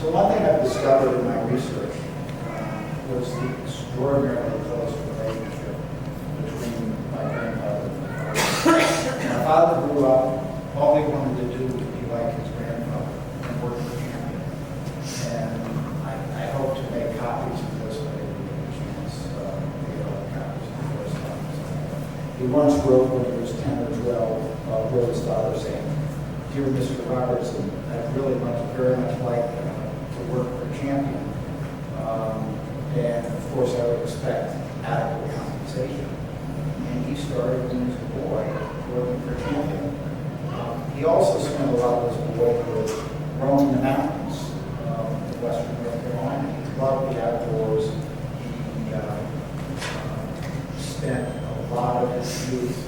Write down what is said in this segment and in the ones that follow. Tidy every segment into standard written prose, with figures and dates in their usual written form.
So one thing I've discovered in my research was the extraordinarily close relationship between my grandfather and my father. My father grew up, all he wanted to do was be like his grandfather and work for Canton. And I hope to make copies of this when I get a chance to get all the copies of the first time. He once wrote when he was 10 or 12, wrote his father saying, "Dear Mr. Robertson, I'd really very much like to work for Champion. And of course I would expect adequate compensation." And he started when he was a boy working for Champion. He also spent a lot of his boyhood roaming the mountains in western North Carolina. He loved the outdoors. He spent a lot of his youth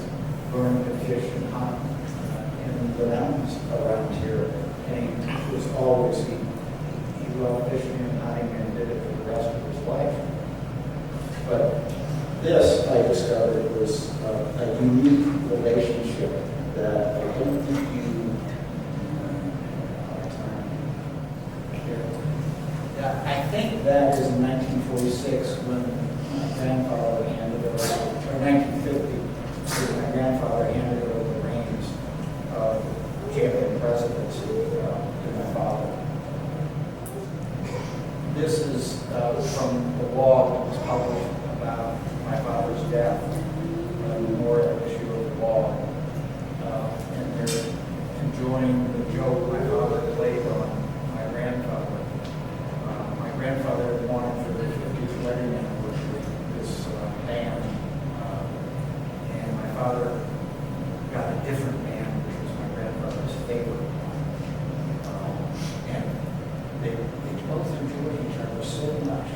learning to fish and hunt in the mountains around here. And he was always, he loved fishing and hunting and did it for the rest of his life. But this, I discovered, was a unique relationship that I don't think you I think that is in 1946 when my grandfather handed over, or 1950, when my grandfather handed over the reins of Champion presidency to my father. This is from the log that was published about my father's death, the memorial issue of the log. And they're enjoying the joke my father played on my grandfather. My grandfather wanted for their 50th wedding anniversary this band. And my father got a different band, which was my grandfather's favorite. And they both enjoyed each other so much.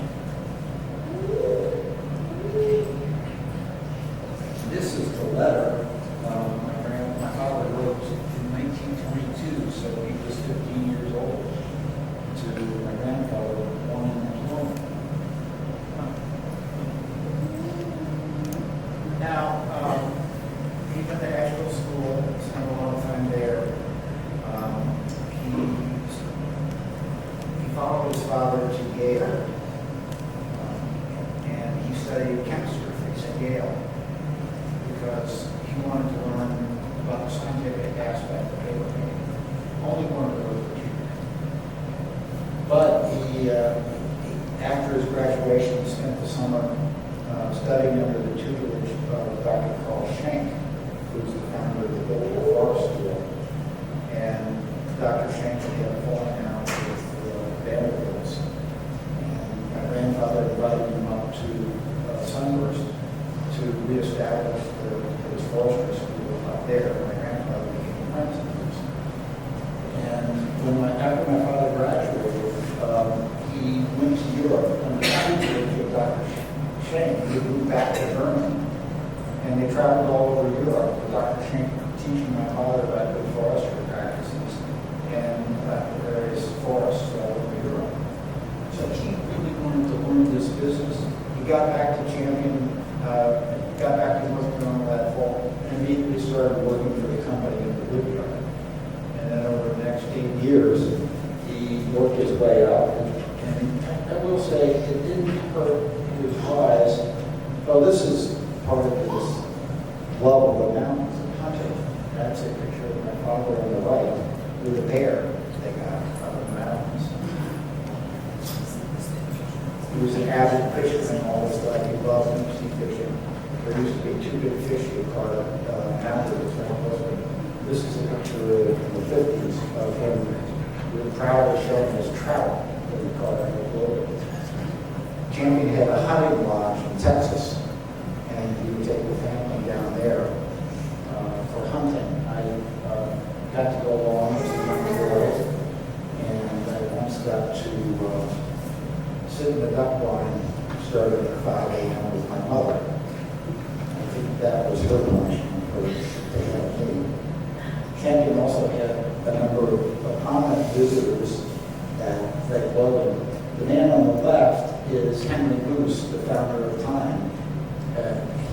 This is the letter my father wrote in 1922, so he was 15 years old, to my grandfather, born in Oklahoma. Now, he went to Asheville School, spent a lot of time there. He followed his father to Yale, and he studied chemistry at Yale because he wanted to learn about the scientific aspect of paper making. Only wanted to work for Champion. But he, after his graduation, he spent the summer studying under the tutelage of Dr. Carl Schenck, who's the founder of the Biblical Forest School. And Dr. Schenck had a falling out with Vanderbilts. And my grandfather invited him up to Sunburst to reestablish his forestry school up there. My grandfather became principal. And after my father graduated, he went to Europe under the tutelage of Dr. Schenck. He moved back to Germany. And they traveled all over Europe with Dr. Schenck teaching my father about good forestry practices and the various forests all over Europe. So he really wanted to learn this business. He got back to Champion, got back to North Carolina that fall, and immediately started working for the company in the woodyard. And then over the next 8 years, he worked his way up. And I will say, it didn't hurt his rise. Well, this is part of his love of the mountains and hunting. That's a picture of my father on the right with a bear they got out of the mountains. He was an avid fisherman all his life. He loved deep sea fishing. There used to be 2 big fish he caught mounted with Frank Wilson. This is a picture in the 50s of him really proudly showing his trout that he caught in the wilderness. Champion had a hunting lodge in Texas, and he would take the family down there for hunting. I got to go along as a young boy, and I once got to sit in the duck blind starting at 5 a.m. with my mother. I think that was her punishment for taking up me. Canton also had a number of prominent visitors at Lake Logan. The man on the left is Henry Luce, the founder of Time.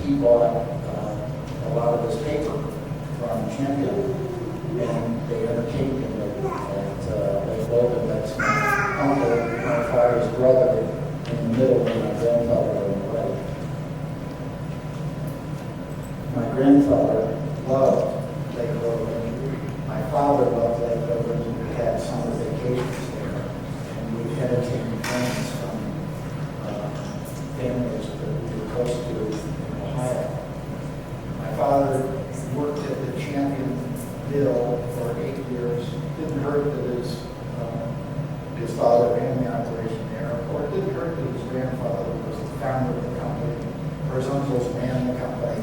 He bought a lot of his paper from Champion, and they entertained him at Lake Logan. That's my uncle mill for 8 years. Didn't hurt that his father ran the operation there, or it didn't hurt that his grandfather was the founder of the company, or his uncles ran the company,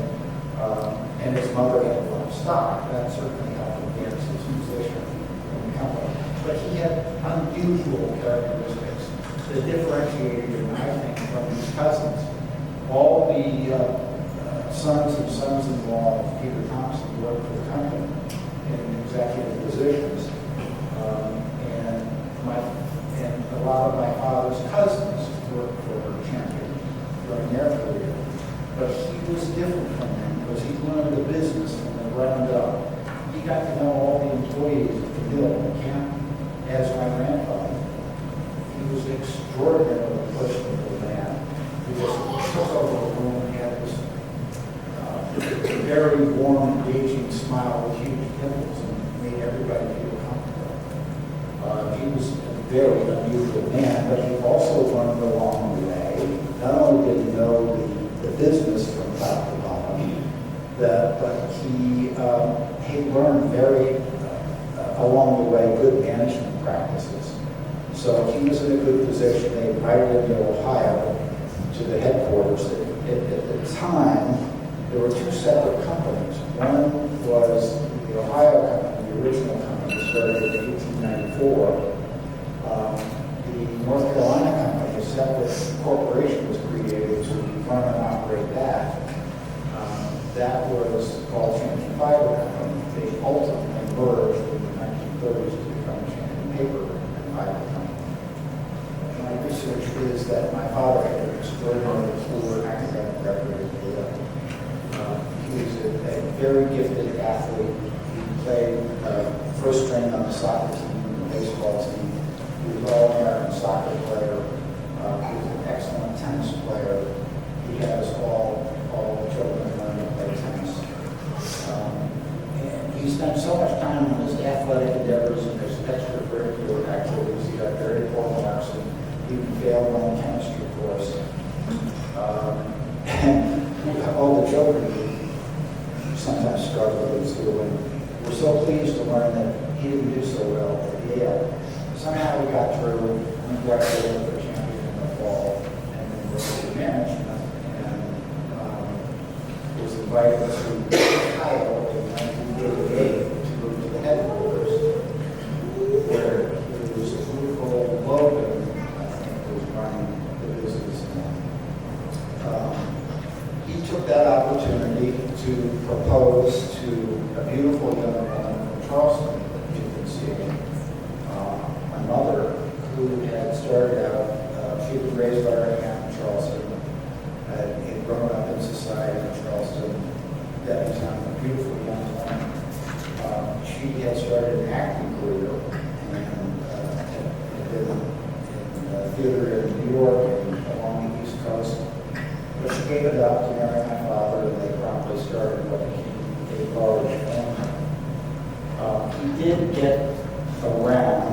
and his mother had a lot of stock. That certainly helped advance his position in the company. But he had unusual characteristics that differentiated him, I think, from his cousins. All the sons and sons-in-law of Peter Thompson worked for the company in executive positions. And a lot of my father's cousins worked for Champion during their career. But he was different from them because he learned the business from the ground up. He got to know all the employees at the mill in Canton as my grandfather. He was an extraordinarily personable man. He just took over the room and had this very warm, engaging smile with huge dimples and made everybody feel comfortable. He was a very unusual man, but he also learned along the way. Not only did he know the business from top to bottom, but he learned along the way good management practices. So he was in a good position. They invited him to Ohio to the headquarters. At the time, there were two separate companies. One was the Ohio company, the original company, started in 1894. The North Carolina company, a separate corporation, was created to run and operate that. That was called Canton Paper Mill. They ultimately merged in the 1930s to become Canton Paper Mill. My research is that my father had an extraordinarily poor academic record at Yale. He was a very gifted athlete. He played first string on the soccer team and the baseball team. He was an all-American soccer player. He was an excellent tennis player. He has all the children learning to play tennis. And he spent so much time on his athletic endeavors and his extracurricular activities. He got very poor marks and even failed on the chemistry course. And all the children sometimes struggle with school, and we're so pleased to learn that he didn't do so well at Yale. Somehow we got through, we graduated for Champion in the fall, and then worked in management, and was invited to Ohio in 1988 to move to the headquarters, where it was a beautiful Logan, I think, was running the business. He took that opportunity to propose to a beautiful young woman from Charleston that you can see. My mother, who had started out, she was raised by her aunt in Charleston, had grown up in society in Charleston, debutante, a beautiful young woman. She had started an acting career and had been in theater in New York and along the East Coast. But she gave it up to marry my father, and they promptly started what became a large family. He did get around